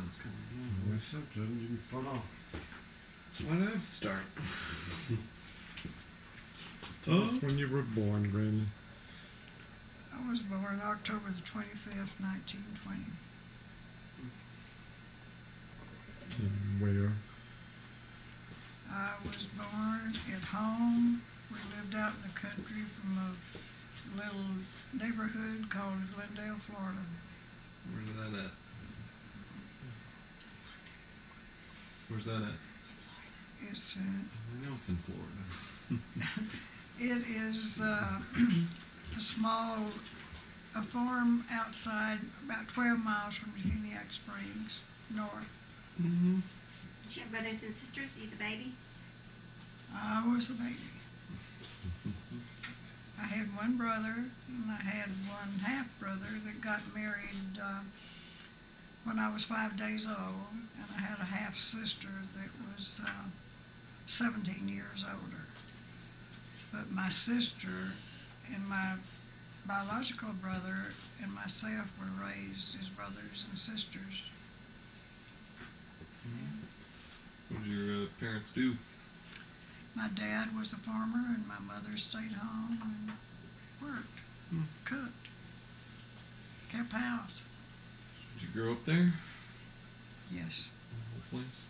is coming. Yes, sir, Jim. You can start off. Why do I have to start? Tell us when you were born, Granny. I was born October the 25th, 1920. And where? I was born at home. We lived out in the country from a little neighborhood called Glendale, Florida. Where's that at? Where's that at? It's I know it's in Florida. it is a farm outside, about 12 miles from Definiak Springs, north. Mm-hmm. Did you have brothers and sisters? Are you the baby? I was a baby. I had one brother, and I had one half-brother that got married when I was 5 days old, and I had a half-sister that was 17 years older. But my sister and my biological brother and myself were raised as brothers and sisters. What did your parents do? My dad was a farmer, and my mother stayed home and worked, cooked, kept house. Did you grow up there? Yes. The whole place?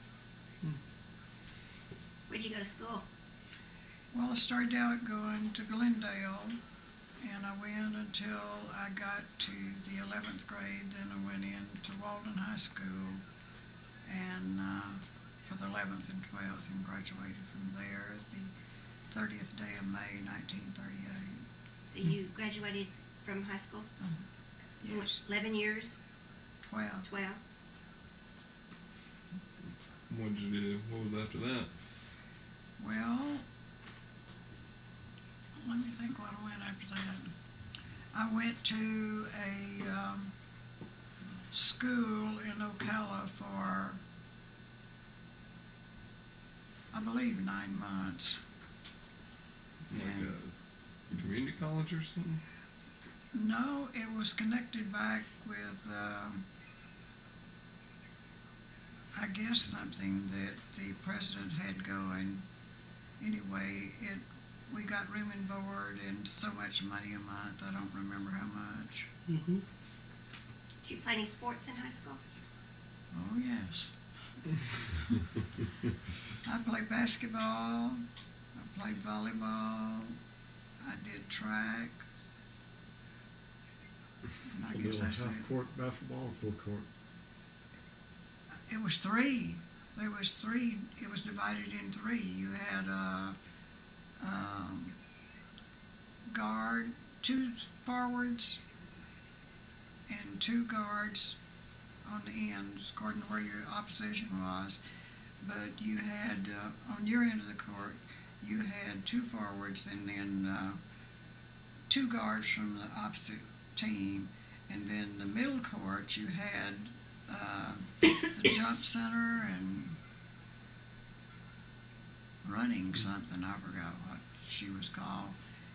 Where'd you go to school? Well, I started out going to Glendale, and I went until I got to the 11th grade. Then I went into Walden High School, and for the 11th and 12th, and graduated from there at the 30th day of May, 1938. So you graduated from high school? Yes, 11 years? 12. 12? What did you do? What was after that? Well, let me think what I went after that. I went to a school in Ocala for, I believe, 9 months. Like Yeah. a community college or something? No, it was connected back with, I guess, something that the president had going. Anyway, we got room and board and so much money a month. I don't remember how much. Mm-hmm. Did you play any sports in high school? Oh, yes. I played basketball. I played volleyball. I did track. And I guess that's it. Half-court basketball or full court? It was three. There was three. It was divided in three. You had a guard, two forwards, and two guards on the ends, according to where your opposition was. But you had, on your end of the court, you had two forwards and then two guards from the opposite team. And then the middle court, you had the jump center and running something, I forgot what she was called,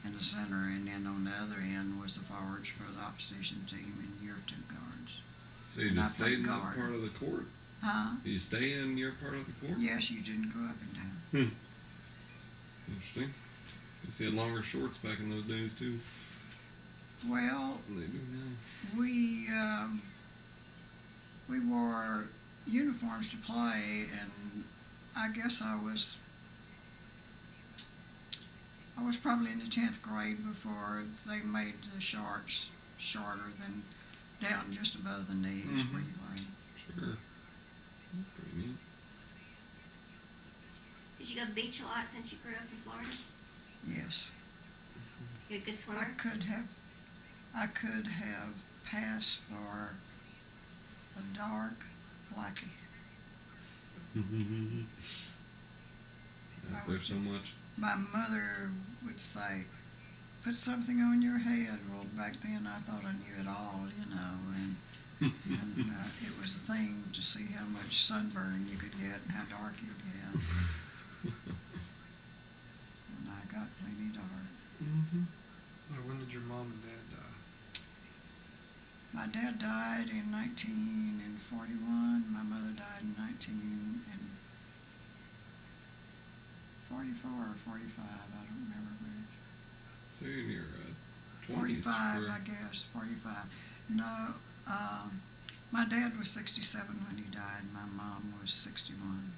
in the center, and then on the other end was the forwards for the opposition team and your two guards. So you And just I stayed in played that guard. part of the court? Huh? You stay in your part of the court? Yes, you didn't go up and down. Interesting. You see longer shorts back in those days too. Well, They do now. we wore uniforms to play, and I guess I was probably in the 10th grade before they made the shorts shorter than down just above the knees where you lay. Sure. Pretty neat. Did you go to the beach a lot since you grew up in Florida? Yes. You're a good I swimmer? could have passed for a dark blackie. Out there so much. My mother would say, "Put something on your head." Well, back then I thought I knew it all, and it was a thing to see how much sunburn you could get and how dark you'd get. And I got plenty dark. Mm-hmm. So when did your mom and dad die? My My dad died in 1941. My mother died in 1944 or 45. I don't remember which. So you're in your 20s. 45, I guess. 45. No, my dad was 67 when he died. My mom was 61.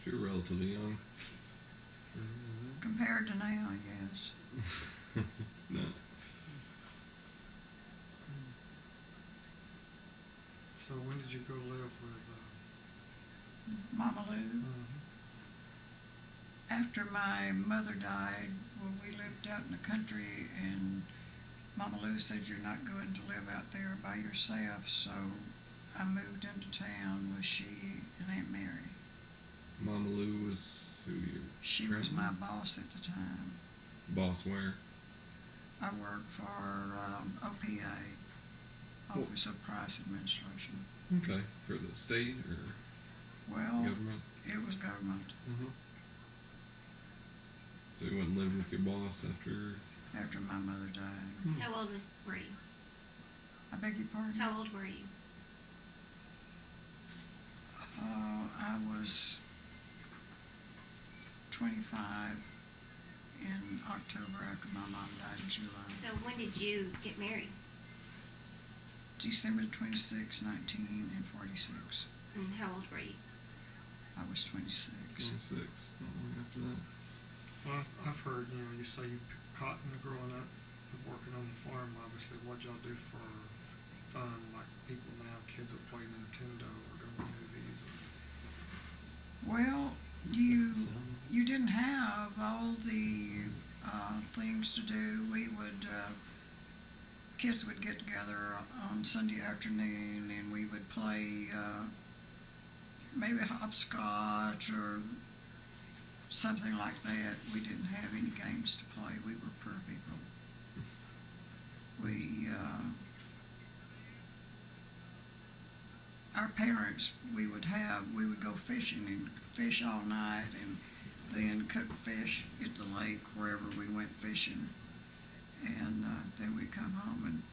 So you're relatively young. Compared to now, yes. No. So when did you go live with? Mama Lou. After my mother died, well, we lived out in the country, and Mama Lou said, "You're not going to live out there by yourself," so I moved into town with she and Aunt Mary. Mama Lou was who your She was my boss at the time. boss where? I worked for OPA, Office of Price Administration. Okay. For the state or Well, government? it was government. Mm-hmm. So you went and lived with your boss after? After my mother died. How old were you? I beg your pardon? How old were you? I was 25 in October after my mom died in July. So when did you get married? December 26, 1946. And how old were you? I was 26. 26. Not long after that. Well, I've heard, you say you picked cotton growing up, working on the farm, obviously. What'd y'all do for fun? Like people now, kids will play Nintendo or go to the movies. Well, you didn't have all the things to do. We would, kids would get together on Sunday afternoon, and we would play maybe hopscotch or something like that. We didn't have any games to play. We were poor people. Our parents, we would go fishing and fish all night, and then cook fish at the lake wherever we went fishing. And then we'd come home and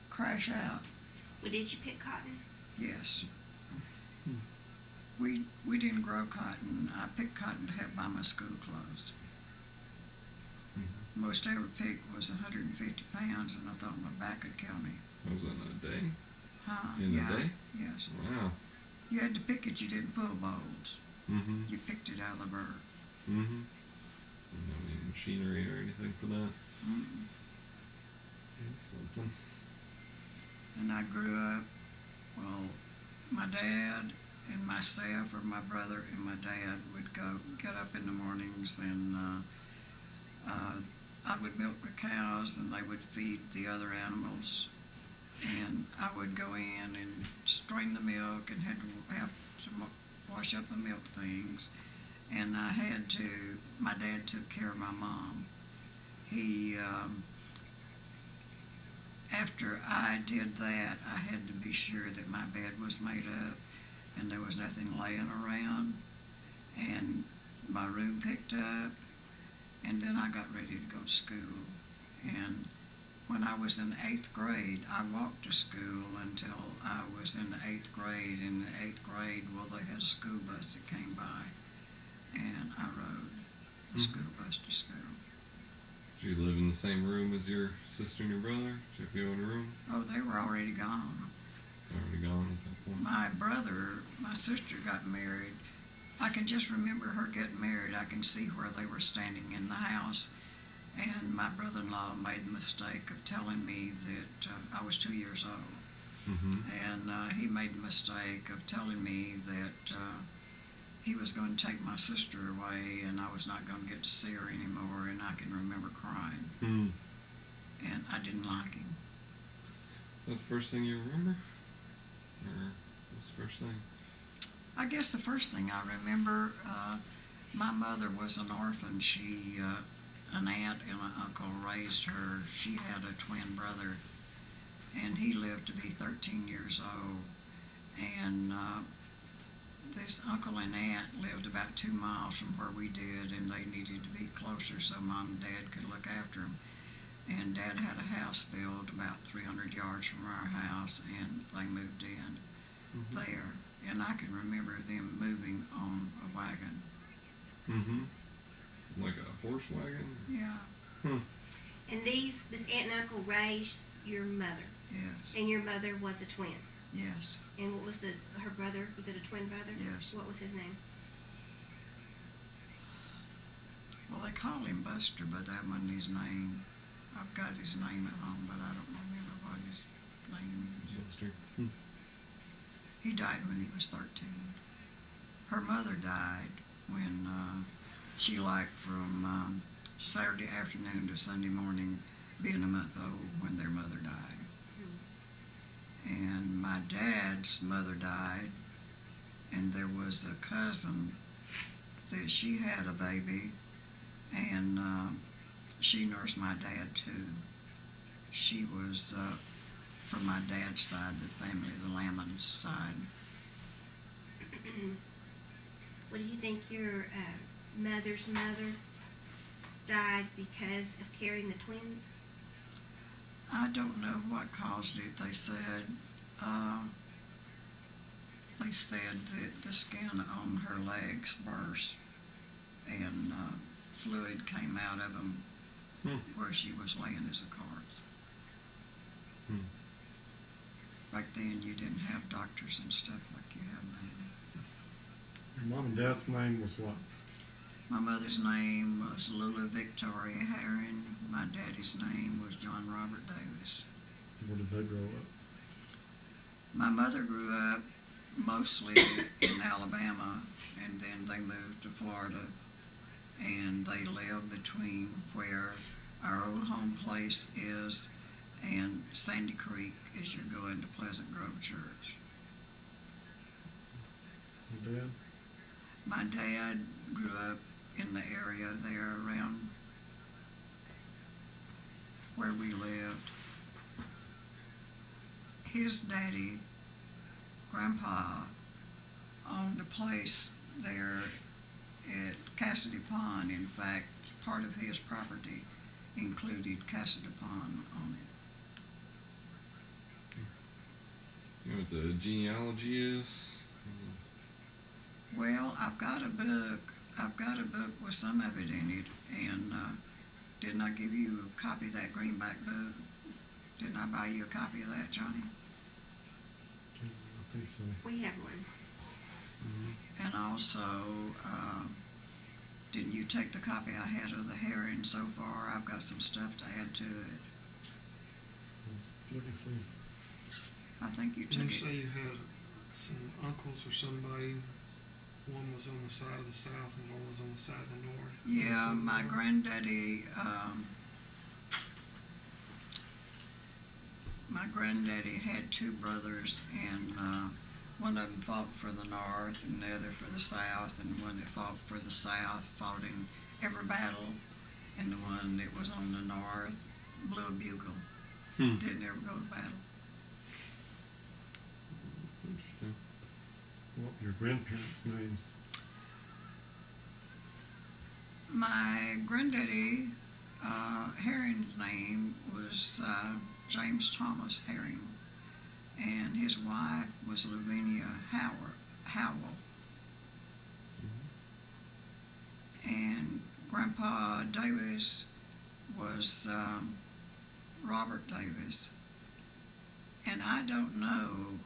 crash out. Well, did you pick cotton? Yes. We didn't grow cotton. I picked cotton to have by my school clothes. Mm-hmm. Most I ever picked was 150 pounds, and I thought my back would kill me. Was that in a day? Huh? In yeah. a day? Yes. Wow. You had to pick it. You didn't pull bowls. Mm-hmm. You picked it out of the bird. Mm-hmm. No any machinery or anything for that? Mm. It's something. And I grew up, well, my dad and myself, or my brother and my dad, would get up in the mornings, and I would milk the cows, and they would feed the other animals. And I would go in and strain the milk, and had to wash up the milk things. And my dad took care of my mom. He, after I did that, I had to be sure that my bed was made up and there was nothing laying around, and my room picked up, and then I got ready to go to school. And when I was in 8th grade, I walked to school until I was in the 8th grade. In the 8th grade, well, they had a school bus that came by, and I rode the school bus to school. Did you live in the same room as your sister and your brother? Did you have your own room? Oh, they were already gone. Already gone at that point. My sister got married. I can just remember her getting married. I can see where they were standing in the house. And my brother-in-law made the mistake of telling me that I was 2 years old. Mm-hmm. And he made the mistake of telling me that he was going to take my sister away, and I was not going to get to see her anymore, and I can remember crying. Hmm. And I didn't like him. So that's the first thing you remember? Or what's the first thing? I guess the first thing I remember, my mother was an orphan. An aunt and an uncle raised her. She had a twin brother, and he lived to be 13 years old. And this uncle and aunt lived about 2 miles from where we did, and they needed to be closer so Mom and Dad could look after him. and Dad had a house built about 300 yards from our house, and they moved in there. And I can remember them moving on a wagon. Mm-hmm. Like a horse wagon? Yeah, And this aunt and uncle raised your mother, yes, and your mother was a twin. yes. And what was her brother? Was it a twin brother? Yes. What was his name? Well, they call him Buster, but that wasn't his name. I've got his name at home, but I don't remember what his name is. Buster. He died when he was 13. Her mother died when she liked from Saturday afternoon to Sunday morning, being a month old when their mother died. And my dad's mother died, and there was a cousin that she had a baby, and she nursed my dad too. She was from my dad's side of the family, the Lamons side. Well, do you think your mother's mother died because of carrying the twins? I don't know what caused it. They said that the skin on her legs burst and fluid came out of them where she was laying as a corpse. Back then, you didn't have doctors and stuff like you have now. Your mom and dad's name was what? My mother's name was Lula Victoria Herring. My daddy's name was John Robert Davis. Where did they grow up? My mother grew up mostly in Alabama, and then they moved to Florida, and they lived between where our old home place is and Sandy Creek as you're going to Pleasant Grove Church. Your dad? My dad grew up in the area there around where we lived. His daddy, Grandpa, owned a place there at Cassidy Pond. In fact, part of his property included Cassidy Pond on it. You know what the genealogy is? Well, I've got a book. I've got a book with some of it in it, and didn't I give you a copy of that greenback book? Didn't I buy you a copy of that, Johnny? I think so. We have one. And also, didn't you take the copy I had of the herring so far? I've got some stuff to add to it. Let me see. I think you Did took you it. say you had some uncles or somebody? One was on the side of the south and one was on the side of the north. Yeah, Some my more? granddaddy had two brothers, and one of them fought for the north and the other for the south, and the one that fought for the south fought in every battle, and the one that was on the north blew a bugle. Didn't ever go to battle. That's interesting. What were your grandparents' names? My granddaddy, Herring's name was James Thomas Herring, and his wife was Lavinia Howell. And Grandpa Davis was Robert Davis. And I don't know,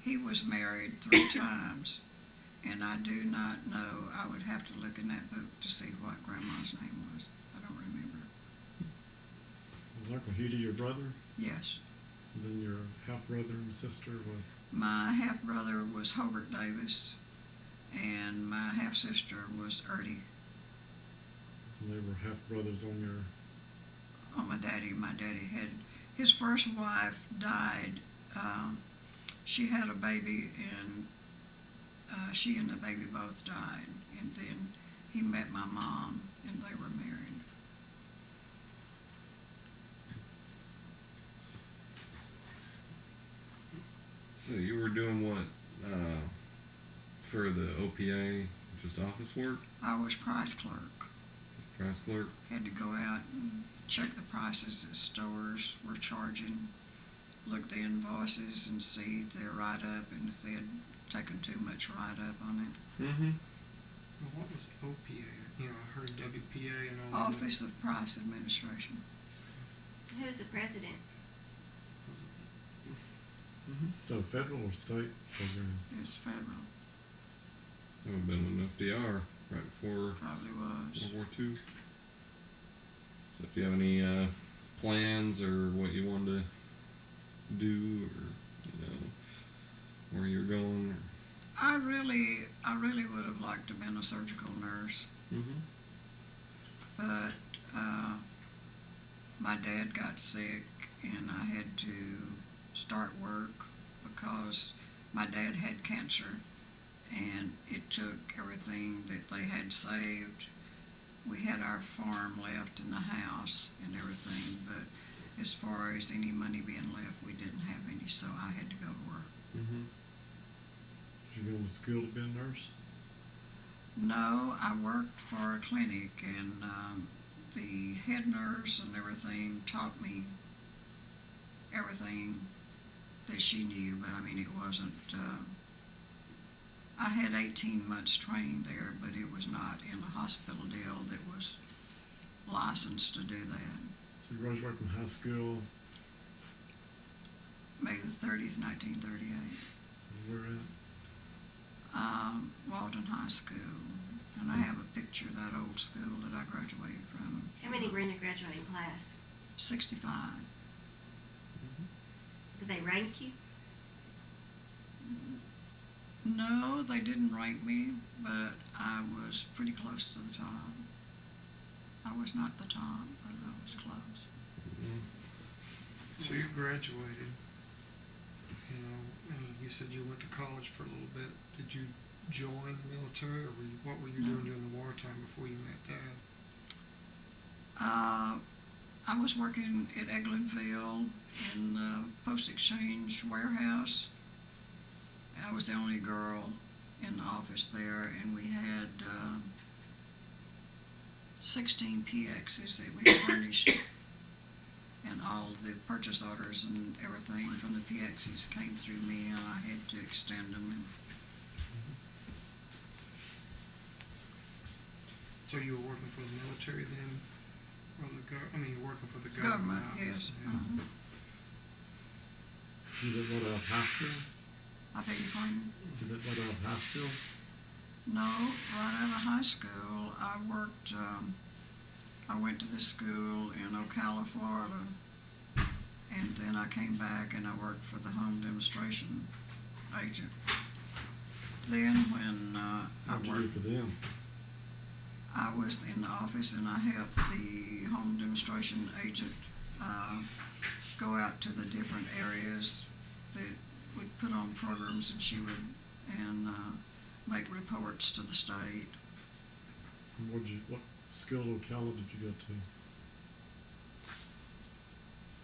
he was married 3 times, and I do not know. I would have to look in that book to see what Grandma's name was. I don't remember. Was Uncle Hugh your brother? Yes. And then your half-brother and sister was... My half-brother was Hobart Davis, and my half-sister was Ertie. And they were half-brothers on your... Oh, my daddy had, his first wife died. She had a baby, and she and the baby both died. And then he met my mom, and they were married. So you were doing what for the OPA? Just office work? I was price clerk. Fast clerk. Had to go out and check the prices that stores were charging, look the invoices and see if they're right up and if they had taken too much write up on it. Mm-hmm. Well, what was OPA? You know, I heard WPA and all that. Office of Price Administration. Who's the president? So federal or state program? It's federal. That would have been an FDR right before Probably was. World War II. So if you have any plans or what you want to do, or where you're going, I really would have liked to have been a surgical nurse, but my dad got sick and I had to start work because my dad had cancer and it took everything that they had saved. We had our farm left in the house and everything, but as far as any money being left, we didn't have any, so I had to go to work. Did you go to school to be a nurse? No, I worked for a clinic, and the head nurse and everything taught me everything that she knew, but I mean, it wasn't. I had 18 months training there, but it was not in a hospital deal that was licensed to do that. So you graduated from high school. May the 30th, 1938. Where at? Walton High School, and I have a picture of that old school that I graduated from. How many were in the graduating class? 65. Did they rank you? No, they didn't rank me, but I was pretty close to the top. I was not the top, but I was close. So you graduated, you know, and you said you went to college for a little bit. Did you join the military, or what were you No. doing during the wartime before you met Dad? I was working at Eglinville in the Post Exchange warehouse. I was the only girl in the office there, and we had 16 PXs that we furnished, and all the purchase orders and everything from the PXs came through me, and I had to extend them. So you were working for the military then, or you were working for the Government, obviously, yes. yeah. You did what out of high school? I beg your pardon? You did what out of high school? No, right out of high school, I worked, I went to the school in Ocala, Florida, and then I came back and I worked for the home demonstration agent. Then when I What'd you do worked, for them? I was in the office and I helped the home demonstration agent go out to the different areas that would put on programs, and she would make reports to the state. And what school in Ocala did you go to?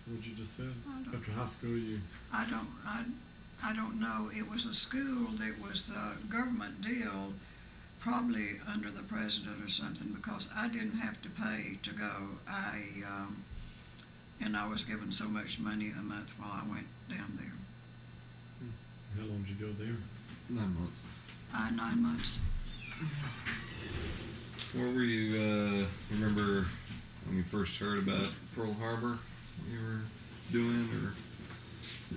What'd you just said? I don't- After high school, you. I don't know. It was a school that was a government deal, probably under the president or something, because I didn't have to pay to go. And I was given so much money a month while I went down there. How long did you go there? 9 months. 9 months. What were you, remember when you first heard about Pearl Harbor? What you were doing, or?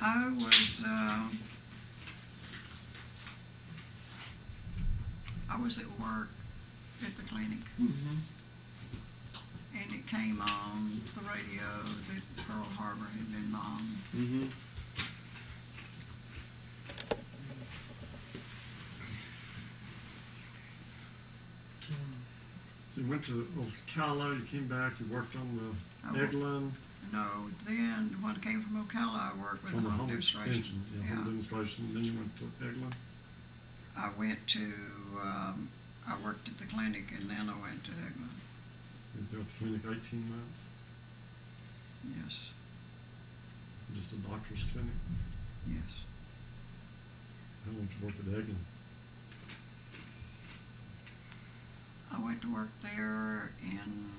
I was at work at the clinic, and it came on the radio that Pearl Harbor had been bombed. So you went to Ocala, you came back, you worked on I the worked- Eglin, No, then when I came from Ocala, I worked with on the the home home demonstration. extension, yeah, home demonstration, then you went to Eglin. I went to, I worked at the clinic and then I went to Eglin. You was there at the clinic 18 months, Yes, just a doctor's clinic. yes. How long did you work at Eglin? I went went to work there in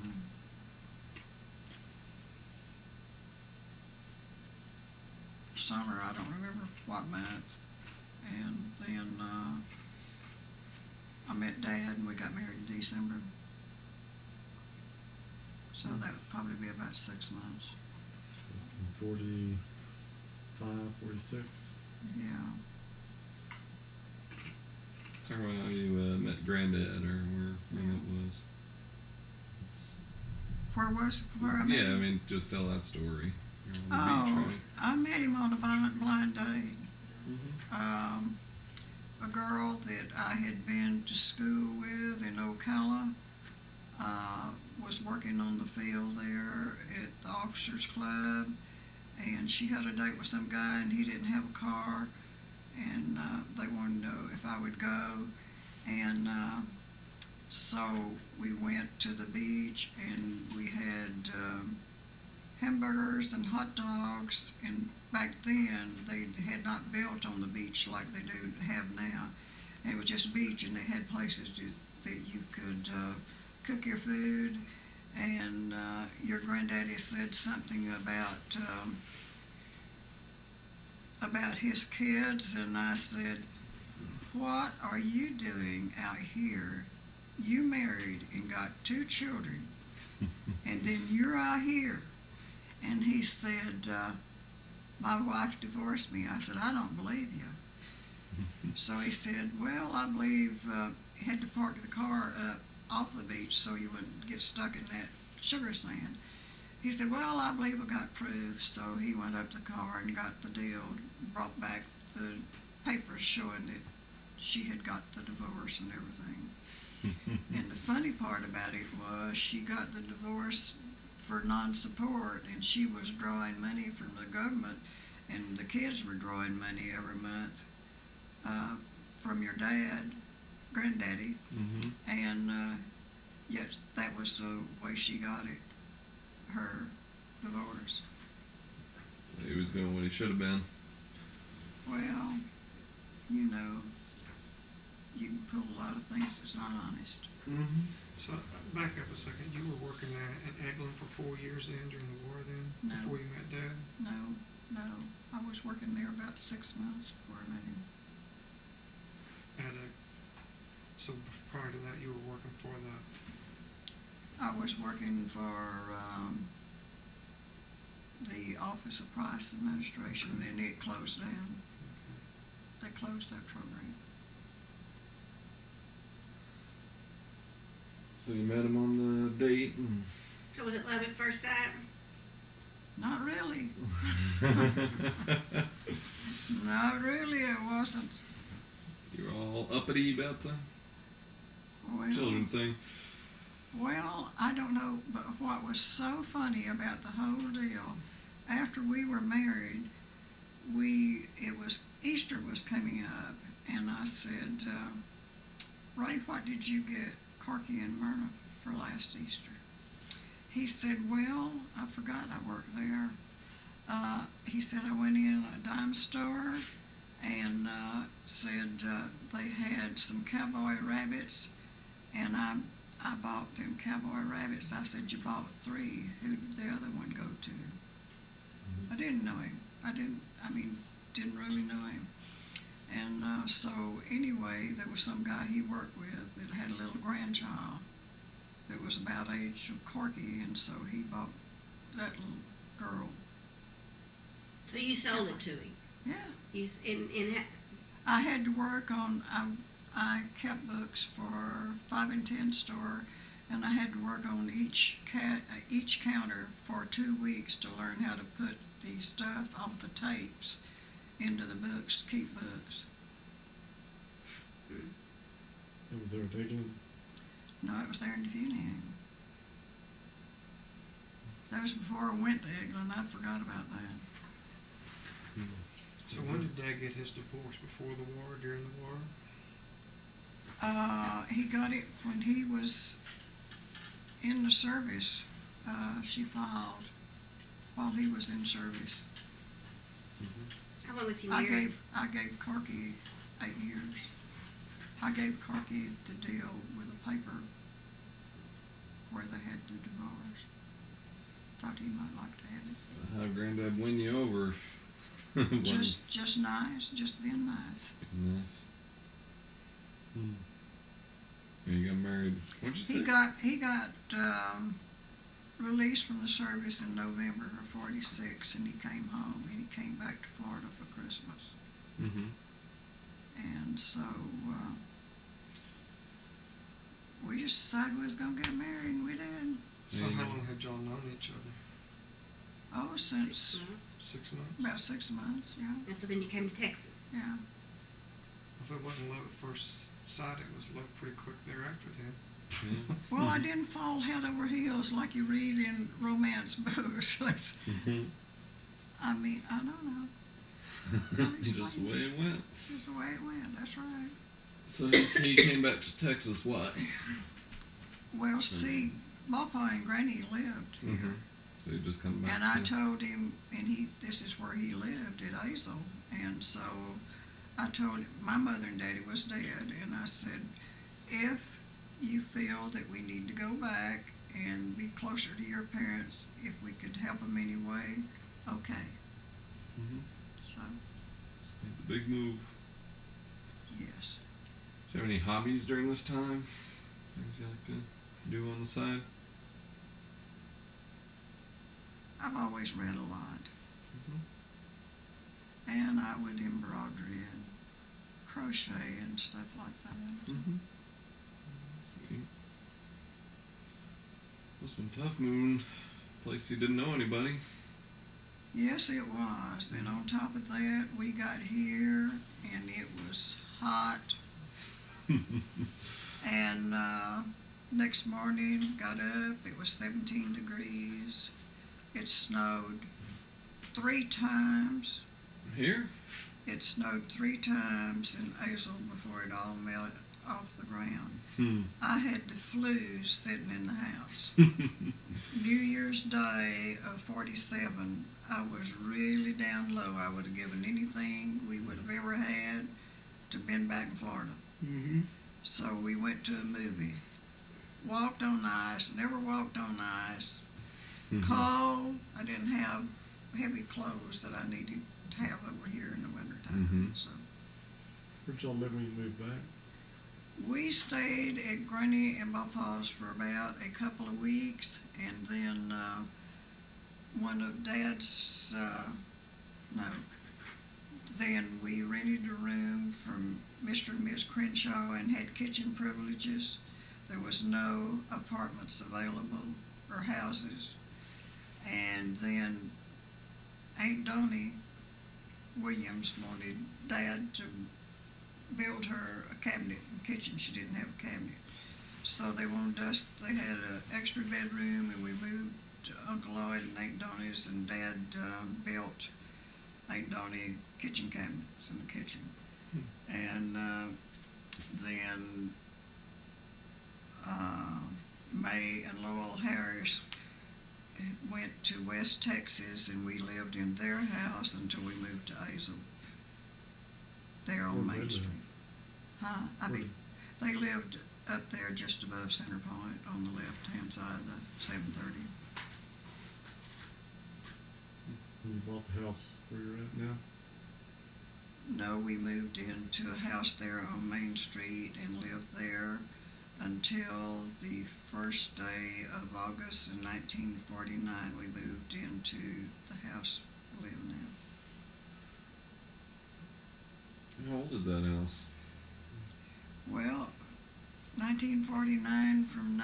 summer, I don't remember what month. And then I met Dad and we got married in December. So that would probably be about 6 months. 45, 46. Yeah. Talk about how you met Granddad or when it was. Where I met Yeah, I him? mean, just tell that story. You're on the Oh, beach, right? I met him on a blind date. Mm-hmm. A girl that I had been to school with in Ocala was working on the field there at the Officers Club, and she had a date with some guy, and he didn't have a car, and they wanted to know if I would go, and so we went to the beach, and we had hamburgers and hot dogs, and back then they had not built on the beach like they do have now. And it was just beach, and they had places that you could cook your food. And your granddaddy said something about his kids, and I said, "What are you doing out here? You married and got 2 children, and then you're out here." And he said, "My wife divorced me." I said, "I don't believe you." So he said, "Well, I believe he had to park the car up off the beach so you wouldn't get stuck in that sugar sand." He said, "Well, I believe I got proof." So he went up to the car and got the deal, brought back the papers showing that she had got the divorce and everything. And the funny part about it was she got the divorce for non-support, and she was drawing money from the government, and the kids were drawing money every month from your dad, granddaddy, Mm-hmm. and yes, that was the way she got it, her divorce. So he was doing what he should have been. Well, you know, you can pull a lot of things that's not honest. Mm-hmm. So back up a second. You were working at Eglin for 4 years then during the war then? No. Before you met Dad? No, I was working there about 6 months before I met him. So prior to that you were working for the... I was working for the Office of Price Administration, and it closed down. They closed that program. So you met him on the date, and So was it love at first sight? Not really. Not really, it wasn't. you were all uppity about the Well, children thing. Well, I don't know, but what was so funny about the whole deal, after we were married, Easter was coming up, and I said, "Ray, what did you get Corky and Myrna for last Easter?" He said, "Well, I forgot I worked there." He said, "I went in a dime store and said they had some cowboy rabbits, and I bought them cowboy rabbits." I said, "You bought 3. Who did the other one go to?" I didn't know him. Didn't really know him. And so anyway, there was some guy he worked with that had a little grandchild that was about age of Corky, and so he bought that little girl. So you sold it to him. Yeah. I I had to work on, I kept books for 5 and 10 store, and I had to work on each counter for 2 weeks to learn how to put the stuff off the tapes into the books, keep books. It was there at Eglin. No, it was there in Effingham. That was before I went to Eglin. I forgot about that. So when did Dad get his divorce? Before the war, during the war? He got it when he was in the service. She filed while he was in service. How long was he I married? gave Corky 8 years. I gave Corky the deal with the paper where they had the divorce. Thought he might like to have it. How Granddad win you over? When- Just nice, just being nice. nice. You got married. What'd you say? He got released from the service in November of '46, and he came home, and he came back to Florida for Christmas. Mm-hmm. And so we just decided we was gonna get married, and we did. So Yeah. how long had y'all known each other? Oh, since 6 months? about 6 months, yeah, And so then you came to Texas. yeah. If it wasn't love at first sight, it was love pretty quick thereafter then. Yeah. Well, I didn't fall head over heels like you read in romance books. Mm-hmm. I mean, I don't know. Just the way it went. Just the way it went. That's right. So he came back to Texas. What? Well, see, Papa and Granny lived here. Mm-hmm. So he just come back. And I to- told him, and this is where he lived at Azle. And so I told him, my mother and daddy was dead, and I said, if you feel that we need to go back and be closer to your parents, if we could help them any way, okay. Mhm. So, Made the big move. yes. Do you have any hobbies during this time? Things you like to do on the side? I've always read a lot. Mhm. And I would embroidery and crochet and stuff like that. Mm-hmm. Sweet. Must have been tough moving place you didn't know anybody. Yes, it was. And on top of that, we got here and it was hot. And next morning, got up, it was 17 degrees. It snowed 3 times. Here? It snowed 3 times in Azle before it all melted off the ground. Hmm. I had the flu sitting in the house. New Year's Day of '47, I was really down low. I would have given anything we would have ever had to been back in Florida. Mm-hmm. So we went to a movie. Walked on ice, never walked on ice. Cold. I didn't have heavy clothes that I needed to have over here in the wintertime. Mhm. So Where'd y'all live when you moved back? we stayed at Granny and Papa's for about a couple of weeks, and then one of Dad's, then we rented a room from Mr. and Miss Crenshaw and had kitchen privileges. There was no apartments available or houses. And then Aunt Donnie Williams wanted Dad to build her a cabinet in the kitchen. She didn't have a cabinet. So they wanted us, they had an extra bedroom, and we moved to Uncle Lloyd and Aunt Donnie's, and Dad built Aunt Donnie kitchen cabinets in the kitchen. And then May and Lowell Harris went to West Texas, and we lived in their house until we moved to Azle. There on Where'd they Main live? Street. Huh? I Where mean, they lived up there just above Center Point on the left-hand side of the 730. When you bought the house where you're at now? No, we moved into a house there on Main Street and lived there until the first day of August in 1949. We moved into the house we live now. How old is that house? Well, 1949 from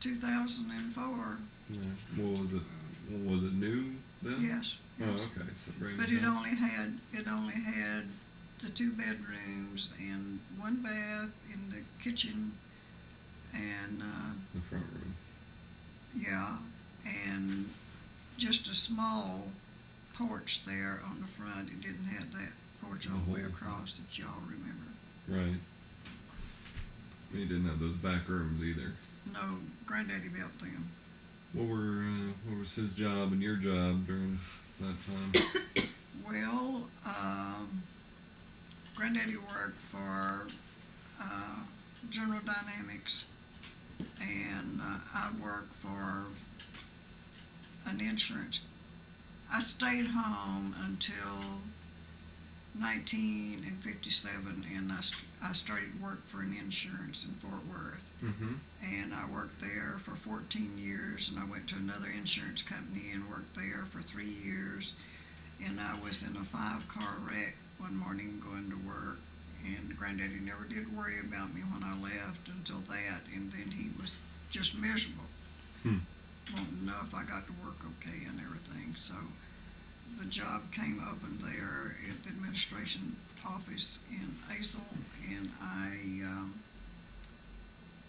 2004. Yeah. What was it new then? Yes. Oh, yes. okay. So brand But new it house. only had the 2 bedrooms and 1 bath in the kitchen, and The front room. yeah, and just a small porch there on the front. It didn't have that porch all the way across that y'all remember. Right. You didn't have those back rooms either. No, Granddaddy built them. What was his job and your job during that time? Well, Granddaddy worked for General Dynamics, and I worked for an insurance. I stayed home until 1957, and I started work for an insurance in Fort Worth. Mm-hmm. And I worked there for 14 years, and I went to another insurance company and worked there for 3 years. And I was in a 5-car wreck one morning going to work, and Granddaddy never did worry about me when I left until that, and then he was just miserable. Wanting to know if I got to work okay and everything. So the job came open there at the administration office in Acel, and I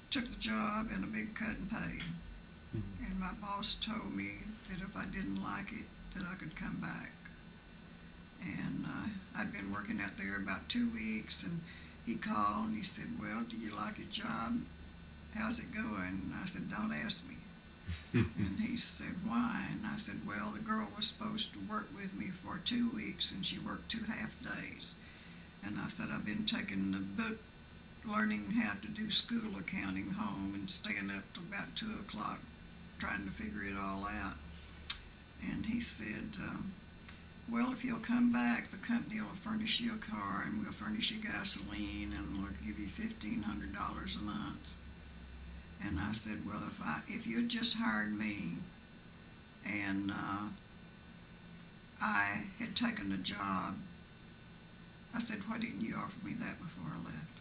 took the job and a big cut in pay. And my boss told me that if I didn't like it, that I could come back. And I'd been working out there about 2 weeks, and he called and he said, "Well, do you like your job? How's it going?" And I said, "Don't ask me." And he said, "Why?" And I said, "Well, the girl was supposed to work with me for 2 weeks, and she worked 2 half days." And I said, "I've been taking the book, learning how to do school accounting home and staying up till about 2 o'clock trying to figure it all out." And he said, "Well, if you'll come back, the company will furnish you a car, and we'll furnish you gasoline, and we'll give you $1,500 a month." And I said, "Well, if you'd just hired me, and I had taken the job," I said, "why didn't you offer me that before I left?"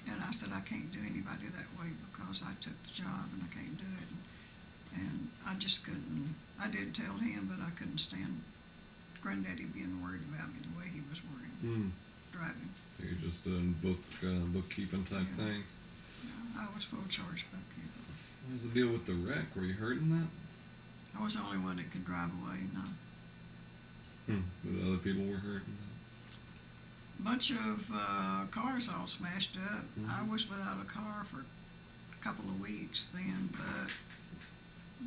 And I said, "I can't do anybody that way because I took the job and I can't do it." And I just couldn't. I did tell him, but I couldn't stand Granddaddy being worried about me the way he was worried, driving. So you're just doing bookkeeping type Yeah. things. I was full charge bookkeeper. What was the deal with the wreck? Were you hurt in that? I was the only one that could drive away. No. But other people were hurt in Bunch of cars all smashed up. I was without a car for a couple of weeks then, but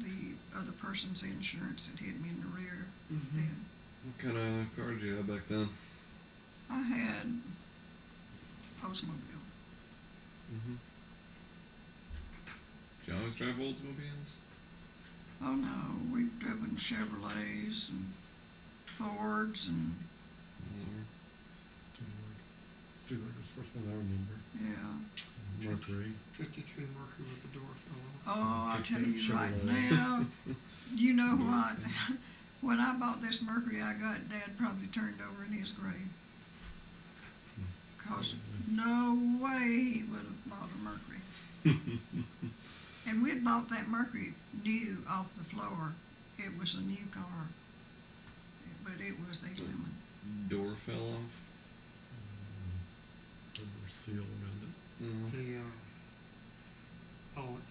the other person's insurance had hit me in the rear. that? Did. What kind of car did you have back then? I had Oldsmobile. Did you always drive Oldsmobiles? Oh no, we've driven Chevrolets and Fords and Stewart was the first one I remember. yeah. Mercury. 53 Mercury with the door fell off. Oh, I'll tell you right Chevrolet. now, you know what? When I bought this Mercury I got, Dad probably turned over in his grave. Cause no way he would have bought a Mercury. And we'd bought that Mercury new off the floor. It was a new car, but it was a lemon. Door fell off? They were sealed around it. No.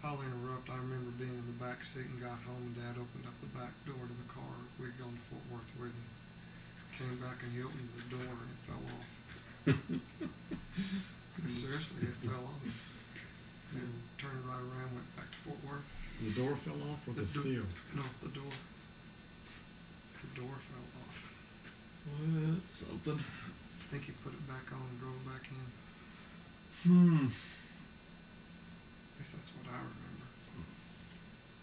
I'll interrupt. I remember being in the back seat and got home, and Dad opened up the back door to the car. We'd gone to Fort Worth with him. Came back and he opened the door and it fell off. Seriously, it fell off. And turned right around, went back to Fort Worth. The door fell off or the The do- seal? No, the door. The door fell off. Well, that's something. I think he put it back on and drove back in. At least that's what I remember.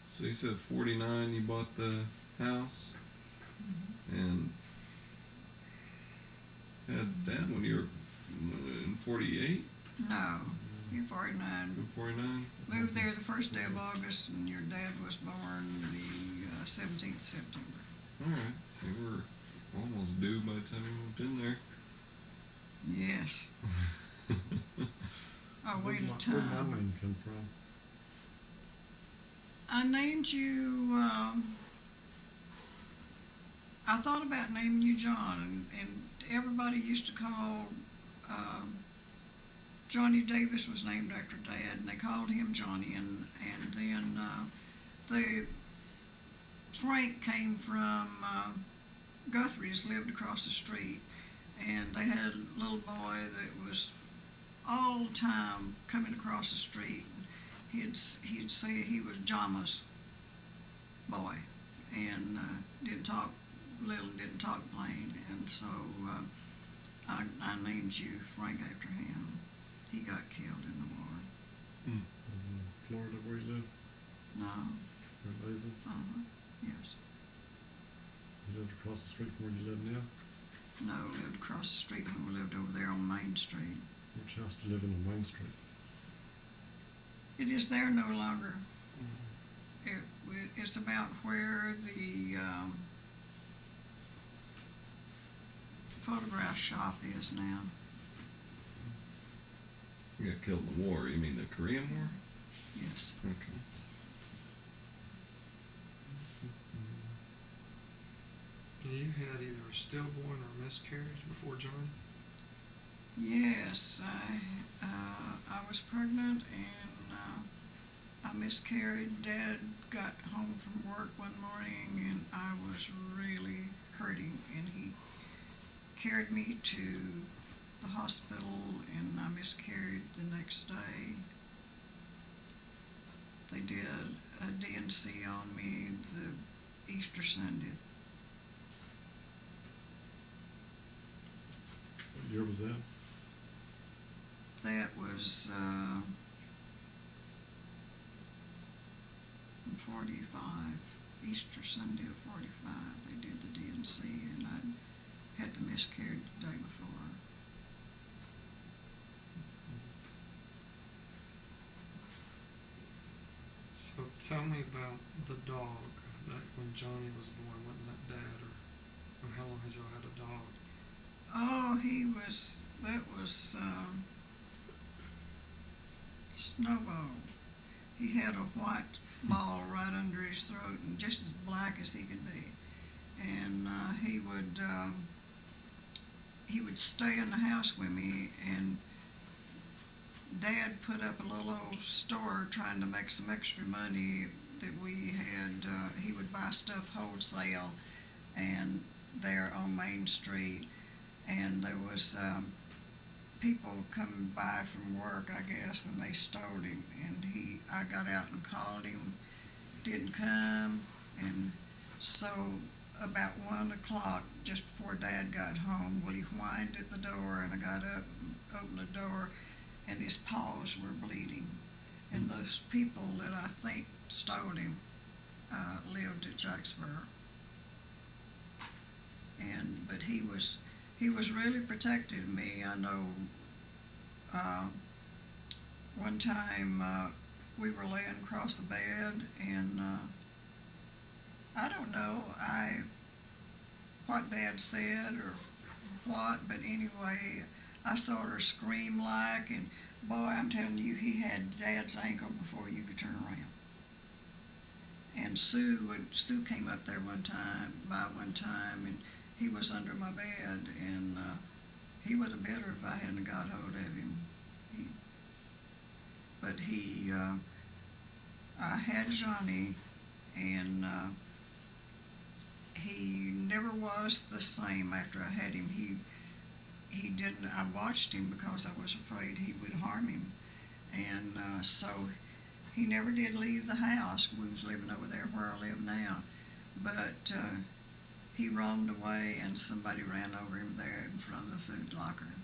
So you said 49 you bought the house and had Dad when you were in 48? No, you're 49. In 49? Moved there the first day of August, and your dad was born the 17th September. Alright, so you were almost due by the time you moved in there. Yes. I waited Where'd my time. name come from? I named you, I thought about naming you John, and everybody used to call, Johnny Davis was named after Dad, and they called him Johnny, and then, Frank came from, Guthrie's, lived across the street, and they had a little boy that was all the time coming across the street. He'd say he was Jama's boy, and didn't talk little, didn't talk plain, and so I named you Frank after him. He got killed in the war. Was in Florida where you live? No, Or in Basil? yes. You lived across the street from where you live now? No, lived across the street when we lived over there on Main Street. Which house do you live in on Main Street? It is there no longer. It's about where the photograph shop is now. You got killed in the war. You mean the Korean War? Yes. Okay. You had either a stillborn or a miscarriage before John? Yes, I was pregnant and I miscarried. Dad got home from work one morning and I was really hurting, and he carried me to the hospital and I miscarried the next day. They did a DNC on me the Easter Sunday. What year was that? That was 45, Easter Sunday of 45. They did the DNC, and I had the miscarriage the day before. So tell me about the dog that when Johnny was born, wasn't that dad, or how long had y'all had a dog? Oh, that was Snowball. He had a white ball right under his throat and just as black as he could be. And he would stay in the house with me, and Dad put up a little old store trying to make some extra money that we had. He would buy stuff wholesale and there on Main Street, and there was people coming by from work, I guess, and they stole him. And I got out and called him, didn't come, and so about 1 o'clock, just before Dad got home, well, he whined at the door, and I got up and opened the door, and his paws were bleeding. And those people that I think stole him lived at Jacksboro. But he was really protective of me. I know one time we were laying across the bed, and I don't know what Dad said or what, but anyway, I saw her scream like, and boy, I'm telling you, he had Dad's ankle before you could turn around. And Sue came up there one time, and he was under my bed, and he would have bit her if I hadn't got hold of him. I had Johnny, and he never was the same after I had him. He didn't. I watched him because I was afraid he would harm him, and so he never did leave the house. We was living over there where I live now, but he roamed away, and somebody ran over him there in front of the food locker.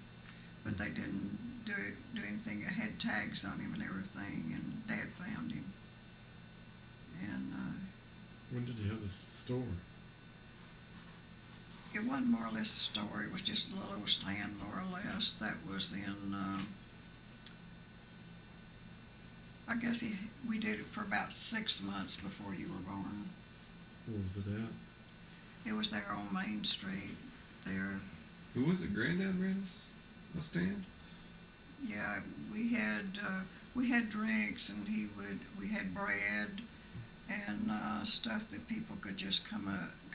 But they didn't do anything. It had tags on him and everything, and Dad found him. And When did you have this store? it wasn't more or less a store. It was just a little old stand, more or less. That was in, I guess we did it for about 6 months before you were born. Where was it at? It was there on Main Street. There, Who was it? Granddad ran a stand? yeah, we had drinks, and we had bread and stuff that people could just come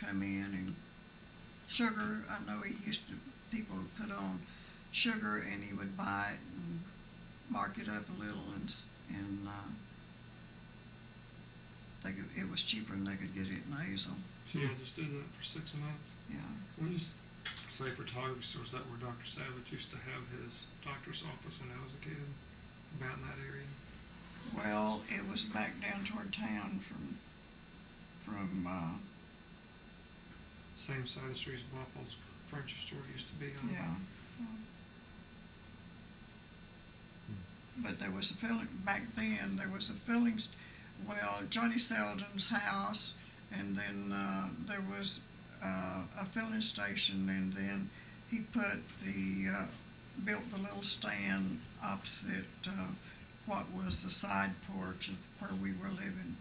in, and sugar. I know people would put on sugar, and he would buy it and mark it up a little, and it was cheaper than they could get it in Hazel. So y'all just did that for 6 months? Yeah. When you say photography store, is that where Dr. Savage used to have his doctor's office when I was a kid? About in that area? Well, it was back down toward town from Same side of the street as Bob furniture store used to be on? yeah. but there was a filling, back then, there was a filling, well, Johnny Selden's house, and then, there was, a filling station, and then he put built the little stand opposite, what was the side porch of where we were living.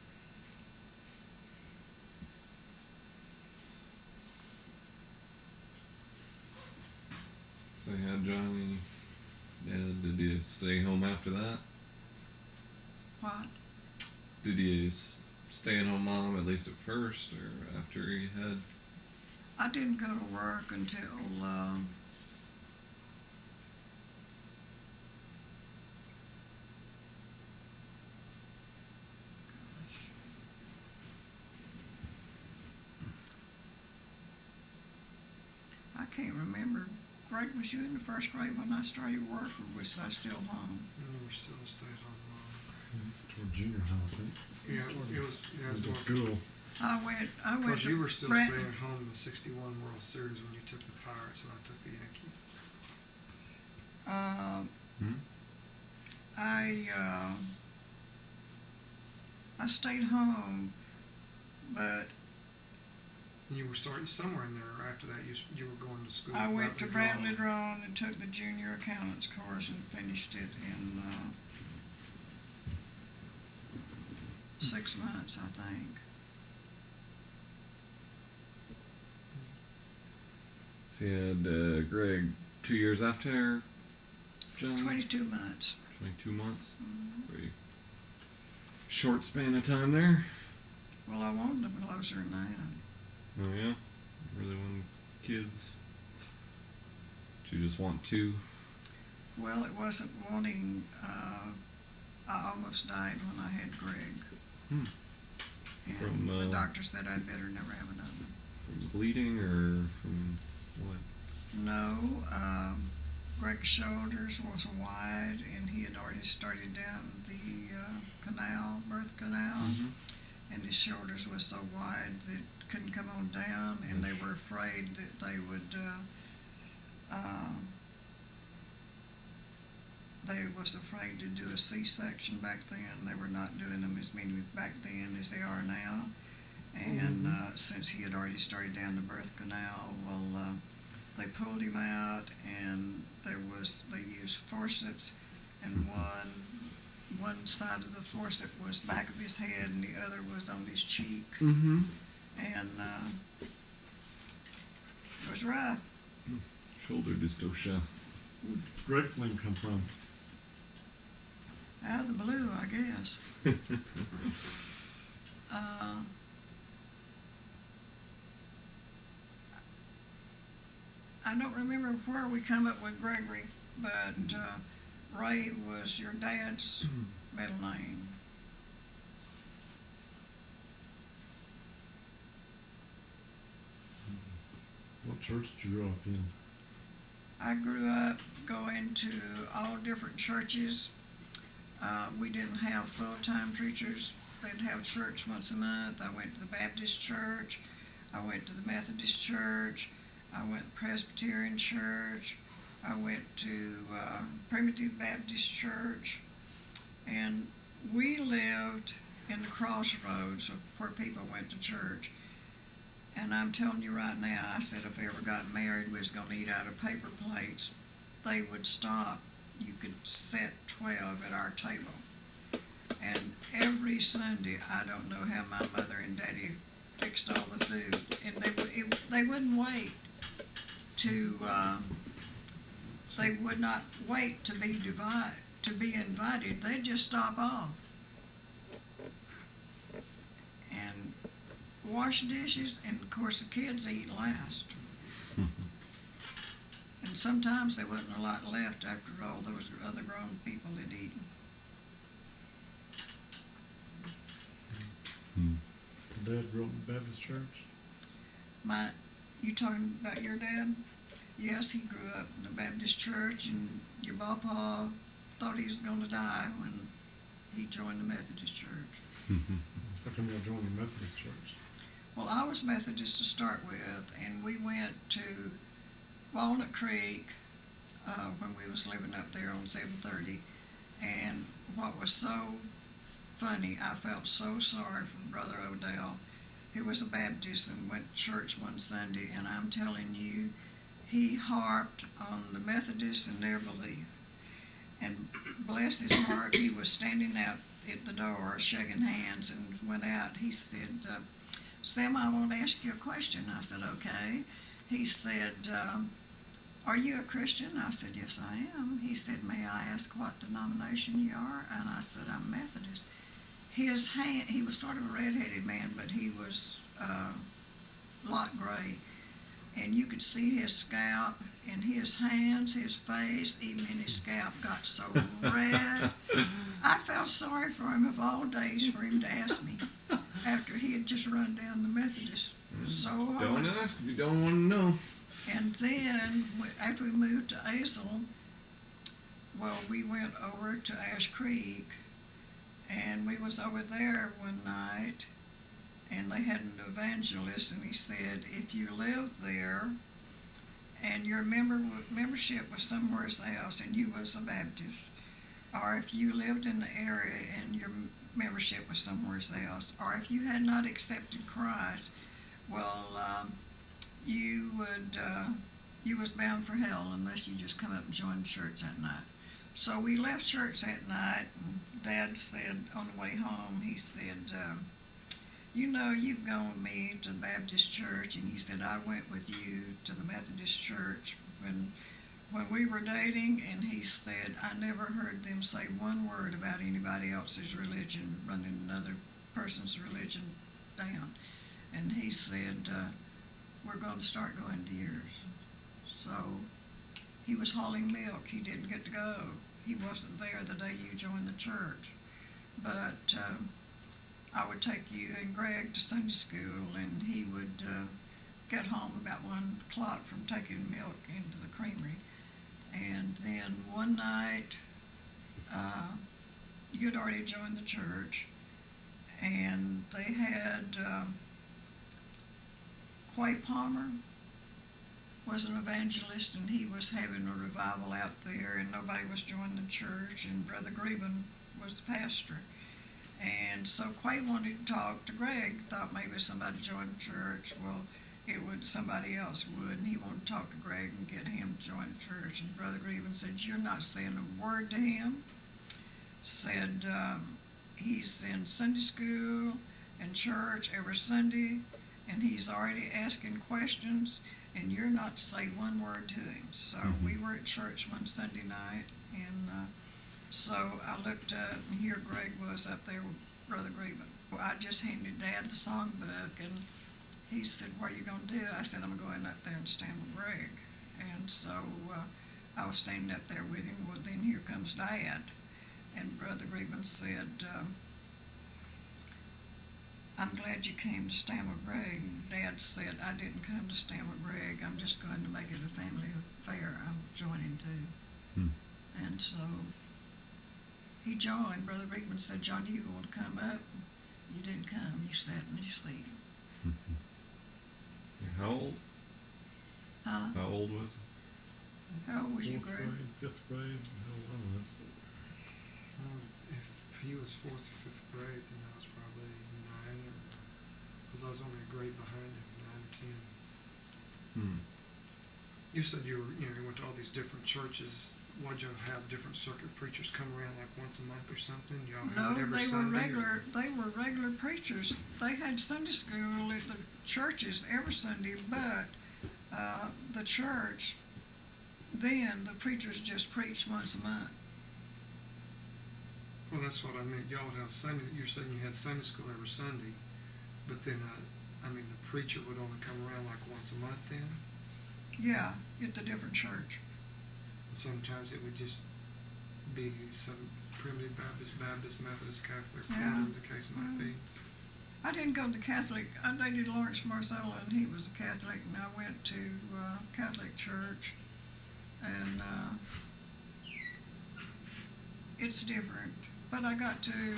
So you had Johnny. Yeah, did you stay home after that? What? Did you stay at home mom at least at first, or after you had? I didn't go to work until, I can't remember. Greg, was you in the first grade when I started work, or was I still home? And we were still a stay-at-home mom. It's toward junior high, I think. Yeah, it was. Yeah, Went it to was school. I went because to you were still Brent- staying at home in the '61 World Series when you took the Pirates and I took the Yankees. Hmm? I stayed home, but And you were starting somewhere in there after that. You were going to school. I went to Brantley Brantley Drone and took the junior accountants course and finished it in 6 months, I think. So you had Greg 2 years after Johnny. 22 months. 22 months. Mhm. Pretty short span of time there. Well, I wanted them closer than that. Oh yeah, really wanted kids. Did you just want two? Well, it wasn't wanting. I almost died when I had Greg. Hmm. And From, the doctor said I'd better never have another. From bleeding or from what? No, Greg's shoulders was wide, and he had already started down the canal, birth canal, Mhm. and his shoulders was so wide that it couldn't come on down, and they were afraid that they would. They was afraid to do a C-section back then. They were not doing them as many back then as they are now. And since he had already started down the birth canal, well, they pulled him out, and they used forceps, and one side of the forceps was back of his head, and the other was on his cheek, Mm-hmm. and it was rough. Shoulder dystocia. Greg's sling come from. Out of the blue, I guess. I don't remember where we come up with Gregory, but Ray was your dad's middle name. What church did you grow up in? I grew up going to all different churches. We didn't have full-time preachers. They'd have church once a month. I went to the Baptist church. I went to the Methodist church. I went to Presbyterian church. I went to Primitive Baptist church. And we lived in the crossroads of where people went to church. And I'm telling you right now, I said if we ever got married, we was going to eat out of paper plates. They would stop. You could set 12 at our table. And every Sunday, I don't know how my mother and daddy fixed all the food. And they wouldn't wait to, they would not wait to be invited. They'd just stop off. And wash dishes, and of course the kids eat last. And sometimes there wasn't a lot left after all those other grown people had eaten. So Dad grew up in the Baptist church? You talking about your dad? Yes, he grew up in the Baptist church, and your papa thought he was going to die when he joined the Methodist church. How come y'all joined the Methodist church? Well, I was Methodist to start with, and we went to Walnut Creek when we was living up there on 730, And what was so funny, I felt so sorry for Brother Odell. He was a Baptist and went to church one Sunday, and I'm telling you, he harped on the Methodists and their belief. And bless his heart, he was standing out at the door shaking hands and went out. He said, Sam, I want to ask you a question. I said, okay. He said, are you a Christian? I said, yes, I am. He said, may I ask what denomination you are? And I said, I'm Methodist. His hand, he was sort of a red-headed man, but he was light gray. And you could see his scalp and his hands, his face, even in his scalp got so red. I felt sorry for him of all days for him to ask me after he had just run down the Methodist so hard. Don't ask if you don't want to know. And then, after we moved to Azle, well, we went over to Ash Creek, and we was over there one night, and they had an evangelist, and he said, if you live there, and your membership was somewhere else, and you was a Baptist, or if you lived in the area and your membership was somewhere else, or if you had not accepted Christ, well, you was bound for hell unless you just come up and join the church that night. So we left church that night, and Dad said on the way home, he said, you know, you've gone with me to the Baptist church, and he said, I went with you to the Methodist church when we were dating, and he said, I never heard them say one word about anybody else's religion, running another person's religion down. And he said, we're going to start going to yours. So he was hauling milk. He didn't get to go. He wasn't there the day you joined the church. But I would take you and Greg to Sunday school, and he would get home about 1 o'clock from taking milk into the creamery. And then one night, you'd already joined the church, and they had Quay Palmer was an evangelist, and he was having a revival out there, and nobody was joining the church, and Brother Greben was the pastor. And so Quay wanted to talk to Greg, thought maybe somebody joined the church. Well, somebody else would, and he wanted to talk to Greg and get him to join the church. And Brother Greben said, you're not saying a word to him. Said he's in Sunday school and church every Sunday, and he's already asking questions, and you're not to say one word to him. So we were at church one Sunday night, and so I looked up, and here Greg was up there with Brother Greben. Well, I just handed Dad the songbook, and he said, what are you going to do? I said, I'm going up there and stand with Greg. And so I was standing up there with him. Well, then here comes Dad. And Brother Greben said, I'm glad you came to stand with Greg. And Dad said, I didn't come to stand with Greg. I'm just going to make it a family affair. I'm joining too. And so he joined. Brother Greben said, John, you want to come up? You didn't come. You sat in your seat. How old? Huh? How old was he? How old was you, 4th Greg? grade, 5th grade, If he was 4th or 5th grade, then I was probably 9, because I was only a grade behind him, 9 or 10. You said you went to all these different churches. Why'd you have different circuit preachers come around like once a month or something? Y'all have it No, every they were Sunday, regular. They were regular preachers. They had Sunday school at the churches every Sunday, but the church, then the preachers just preached once a month. Well, that's what I meant. Y'all would have Sunday. You're saying you had Sunday school every Sunday, but then the preacher would only come around like once a month then. Yeah, at the different church. Sometimes it would just be some primitive Baptist, Methodist, Catholic, Yeah. whatever the case might be. I didn't go to Catholic. I dated Lawrence Marcella, and he was a Catholic, and I went to Catholic church, and it's different. But I've got to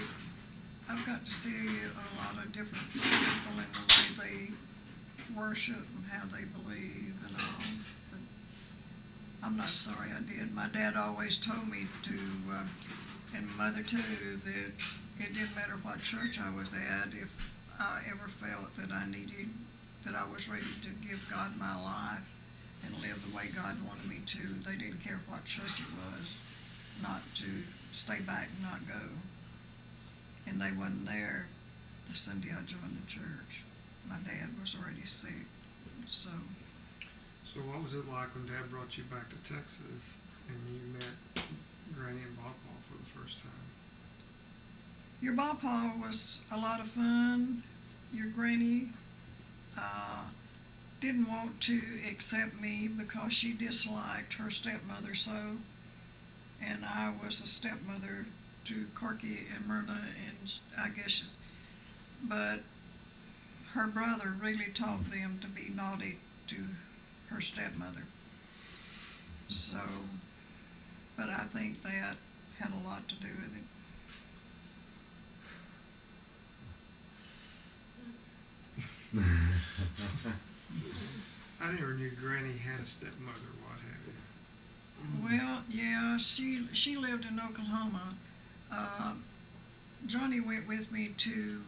see a lot of different people in the way they worship and how they believe and all. But I'm not sorry I did. My dad always told me to and mother too, that it didn't matter what church I was at, if I ever felt that I was ready to give God my life and live the way God wanted me to, they didn't care what church it was, not to stay back and not go. And they wasn't there the Sunday I joined the church. My dad was already sick, so. So what was it like when Dad brought you back to Texas and you met Granny and Pawpaw for the first time? Your Pawpaw was a lot of fun. Your granny didn't want to accept me because she disliked her stepmother so, and I was a stepmother to Corky and Myrna, and I guess, but her brother really taught them to be naughty to her stepmother. So, but I think that had a lot to do with it. I never knew Granny had a stepmother. What have you? Well, yeah, she lived in Oklahoma. Johnny went with me to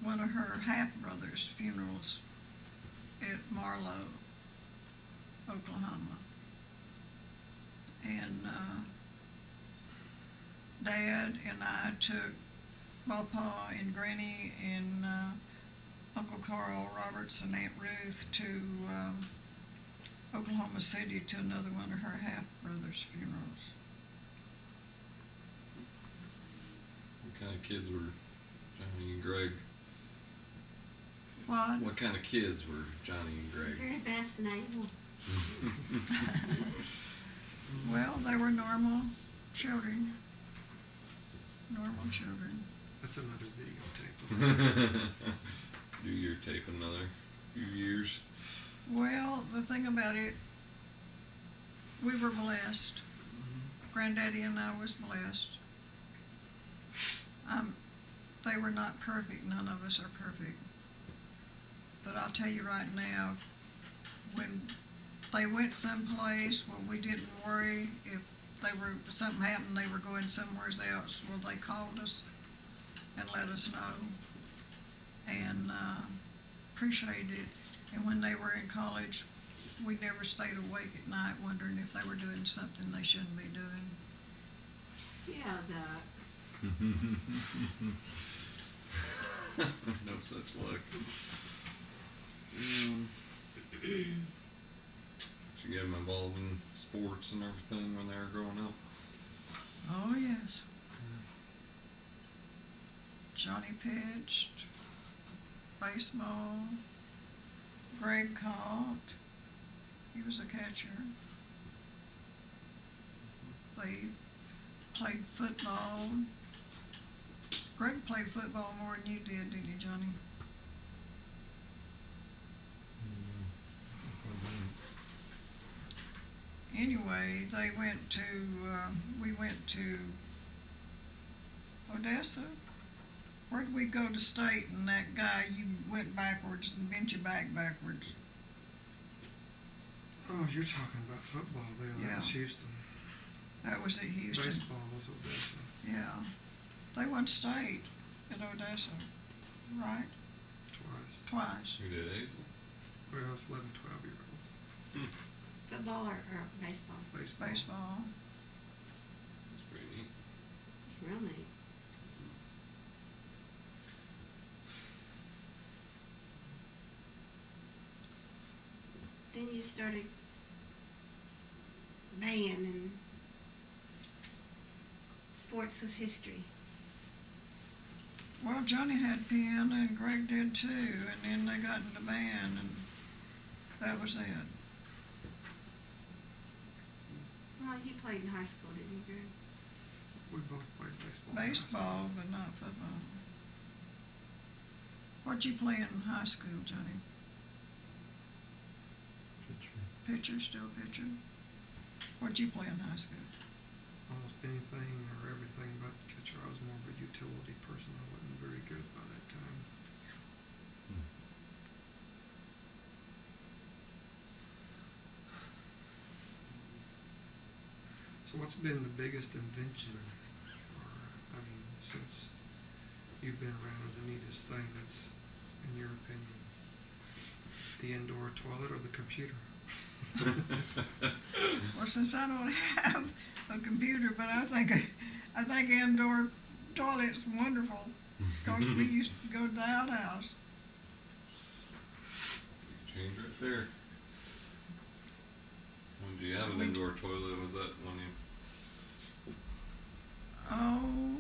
one of her half brothers' funerals at Marlow, Oklahoma, and Dad and I took Pawpaw and Granny and Uncle Carl Roberts and Aunt Ruth to Oklahoma City to another one of her half brothers' funerals. What kind of kids were Johnny and Greg? What? What kind of kids were Johnny and Greg? Very fascinating. Well, they were normal children. Normal children. That's another videotape. Do your tape another few years. Well, the thing about it, we were blessed. Granddaddy and I was blessed. They were not perfect. None of us are perfect. But I'll tell you right now, when they went someplace where we didn't worry if something happened, they were going somewhere else, well, they called us and let us know, and appreciated it. And when they were in college, we never stayed awake at night wondering if they were doing something they shouldn't be doing. Yeah, Zach. No such luck. Did you get them involved in sports and everything when they were growing up? Oh, yes. Johnny pitched baseball. Greg caught. He was a catcher. They played football. Greg played football more than you did, didn't you, Johnny? Anyway, we went to Odessa. Where did we go to state, and that guy, you went backwards and bent your back backwards? Oh, you're talking about football there. Yeah. That was Houston. That was at Houston. Baseball was Odessa. Yeah. They won state at Odessa, right? Twice. Who did Hazel? Well, it's 11, 12-year-olds. Football or baseball? Baseball. Baseball. That's pretty neat. It's real neat. Then you started band, and sports was history. Well, Johnny had pen, and Greg did too, and then they got into band, and that was it. Well, you played in high school, didn't you, Greg? We both played baseball. in high school. Baseball, but not football. What'd you play in high school, Johnny? Pitcher, still pitcher? What'd you play in high school? Almost anything or everything but catcher. I was more of a utility person. I wasn't very good by that time. So what's been the biggest invention, or, I mean, since you've been around, or the neatest thing that's, in your opinion, the indoor toilet or the computer? Well, since I don't have a computer, but I think indoor toilets wonderful because we used to go to the outhouse. Change right there. When did you have an We- indoor toilet? Was that when you? Oh,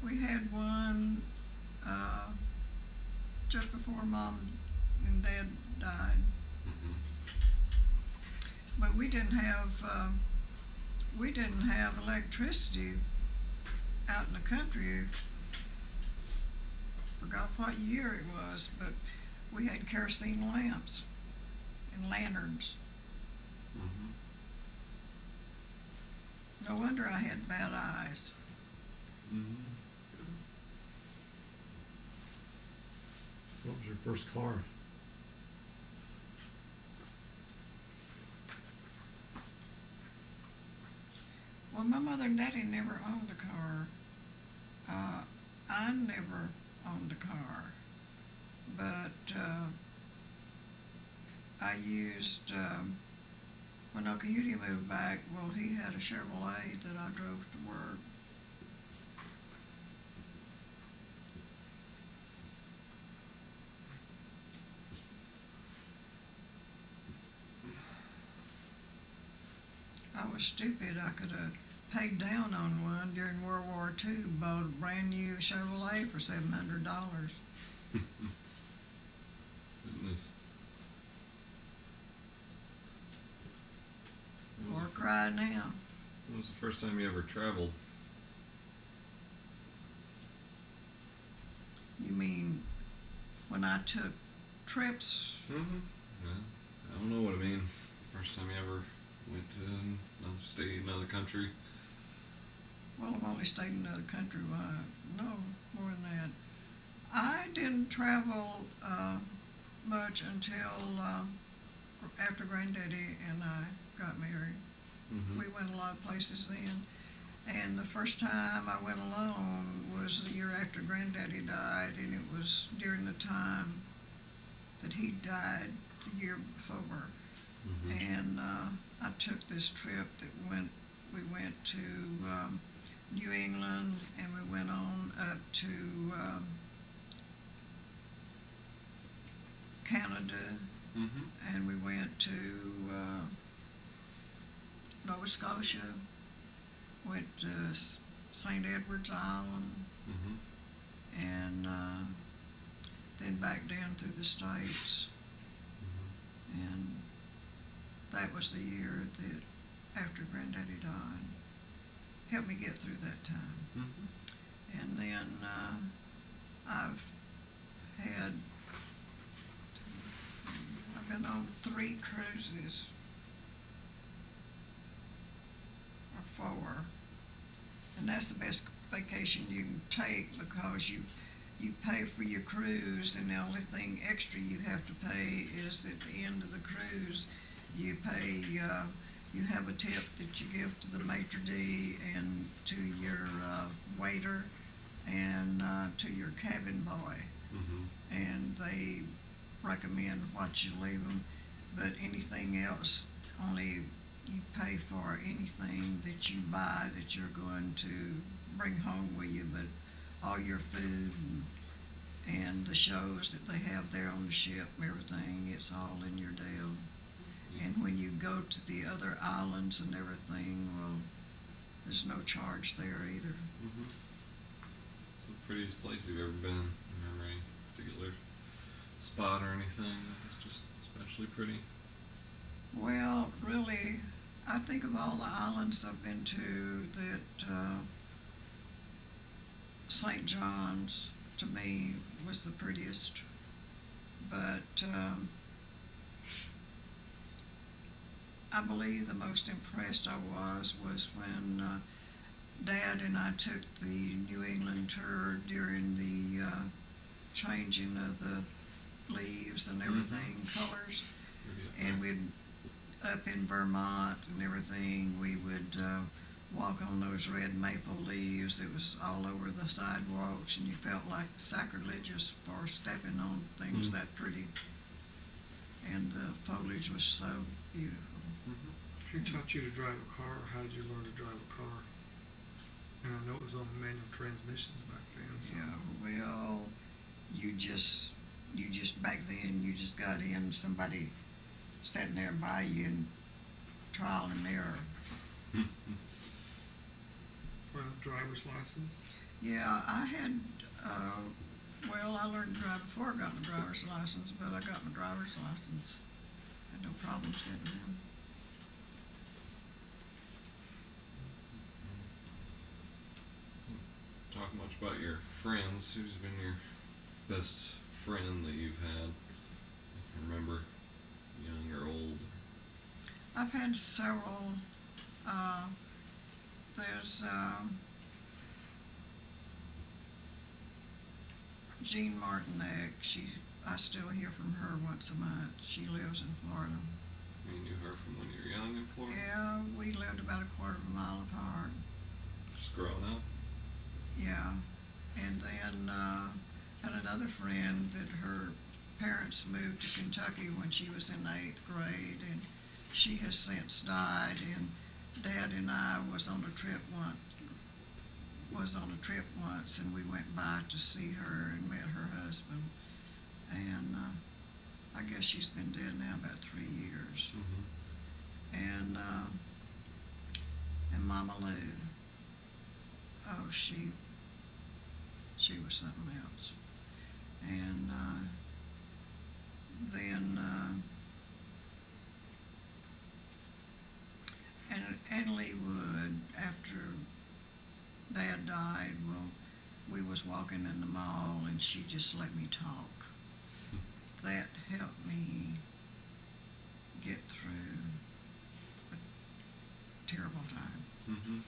we had one just before Mom and Dad died, but we didn't have electricity out in the country. Forgot what year it was, but we had kerosene lamps and lanterns. Mm-hmm. No wonder I had bad eyes. Mm-hmm. What was your first car? Well, my mother and daddy never owned a car. I never owned a car, but I used, when Uncle Hugh moved back, well, he had a Chevrolet that I drove to work. I was stupid. I could have paid down on one during World War II, bought a brand new Chevrolet for $700. Goodness. Or cry now. When was the first time you ever traveled? You mean when I took trips? Mm-hmm. Yeah. I don't know what I mean. First time you ever went to another state, another country. Well, I've only stayed in another country. No, more than that. I didn't travel much until after Granddaddy and I got married. Mm-hmm. We went a lot of places then. And the first time I went alone was the year after Granddaddy died, and it was during the time that he died the year before. Mm-hmm. And I took this trip that we went to New England, and we went on up to Canada, Mm-hmm. and we went to Nova Scotia, went to St. Edward's Island, Mm-hmm. and then back down through the States. And that was the year that after Granddaddy died, helped me get through that time. Mm-hmm. And then I've been on 3 cruises, or 4, and that's the best vacation you can take because you pay for your cruise, and the only thing extra you have to pay is at the end of the cruise. You pay. You have a tip that you give to the maitre d' and to your waiter and to your cabin boy, Mm-hmm. and they recommend what you leave them. But anything else, only you pay for anything that you buy that you're going to bring home with you. But all your food and the shows that they have there on the ship, everything, it's all in your deal. And when you go to the other islands and everything, well, there's no charge there either. Mm-hmm. What's the prettiest place you've ever been? Remember any particular spot or anything that was just especially pretty? Well, really, I think of all the islands I've been to that St. John's, to me, was the prettiest. But I believe the most impressed I was when Dad and I took the New England tour during the changing of the leaves and everything, colors. Pretty up And there. we'd up in Vermont and everything, we would walk on those red maple leaves. It was all over the sidewalks, and you felt like sacrilegious for stepping on things that pretty. And the foliage was so beautiful. Who taught you to drive a car, or how did you learn to drive a car? And I know it was on manual transmissions back then. So. Yeah, well, you just back then you just got in, somebody sitting there by you and trial and error. Well, driver's license. Yeah, I had, well, I learned to drive before I got my driver's license, but I got my driver's license. Had no problems getting in. Talk much about your friends. Who's been your best friend that you've had? You can remember, young or old. I've had several. There's Jean Martinek. I still hear from her once a month. She lives in Florida. You knew her from when you were young in Florida? Yeah, we lived about a quarter of a mile apart. Just growing up? Yeah, and then had another friend that her parents moved to Kentucky when she was in 8th grade, and she has since died. And Dad and I was on a trip once, and we went by to see her and met her husband. And I guess she's been dead now about 3 years. Mm-hmm. And Mama Lou. Oh, she was something else. And then Annalie Wood, after Dad died, well, we was walking in the mall and she just let me talk. That helped me get through a terrible time. Mm-hmm.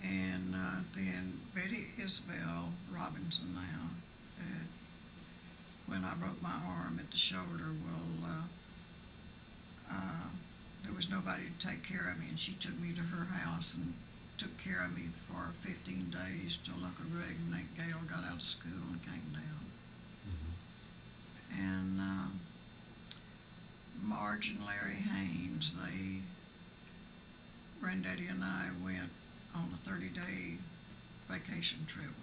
And then Betty Isabel Robinson now, when I broke my arm at the shoulder, well, there was nobody to take care of me, and she took me to her house and took care of me for 15 days till Uncle Greg and Aunt Gail got out of school and came down. Mm-hmm. And Marge and Larry Haynes, Granddaddy and I went on a 30-day vacation trip with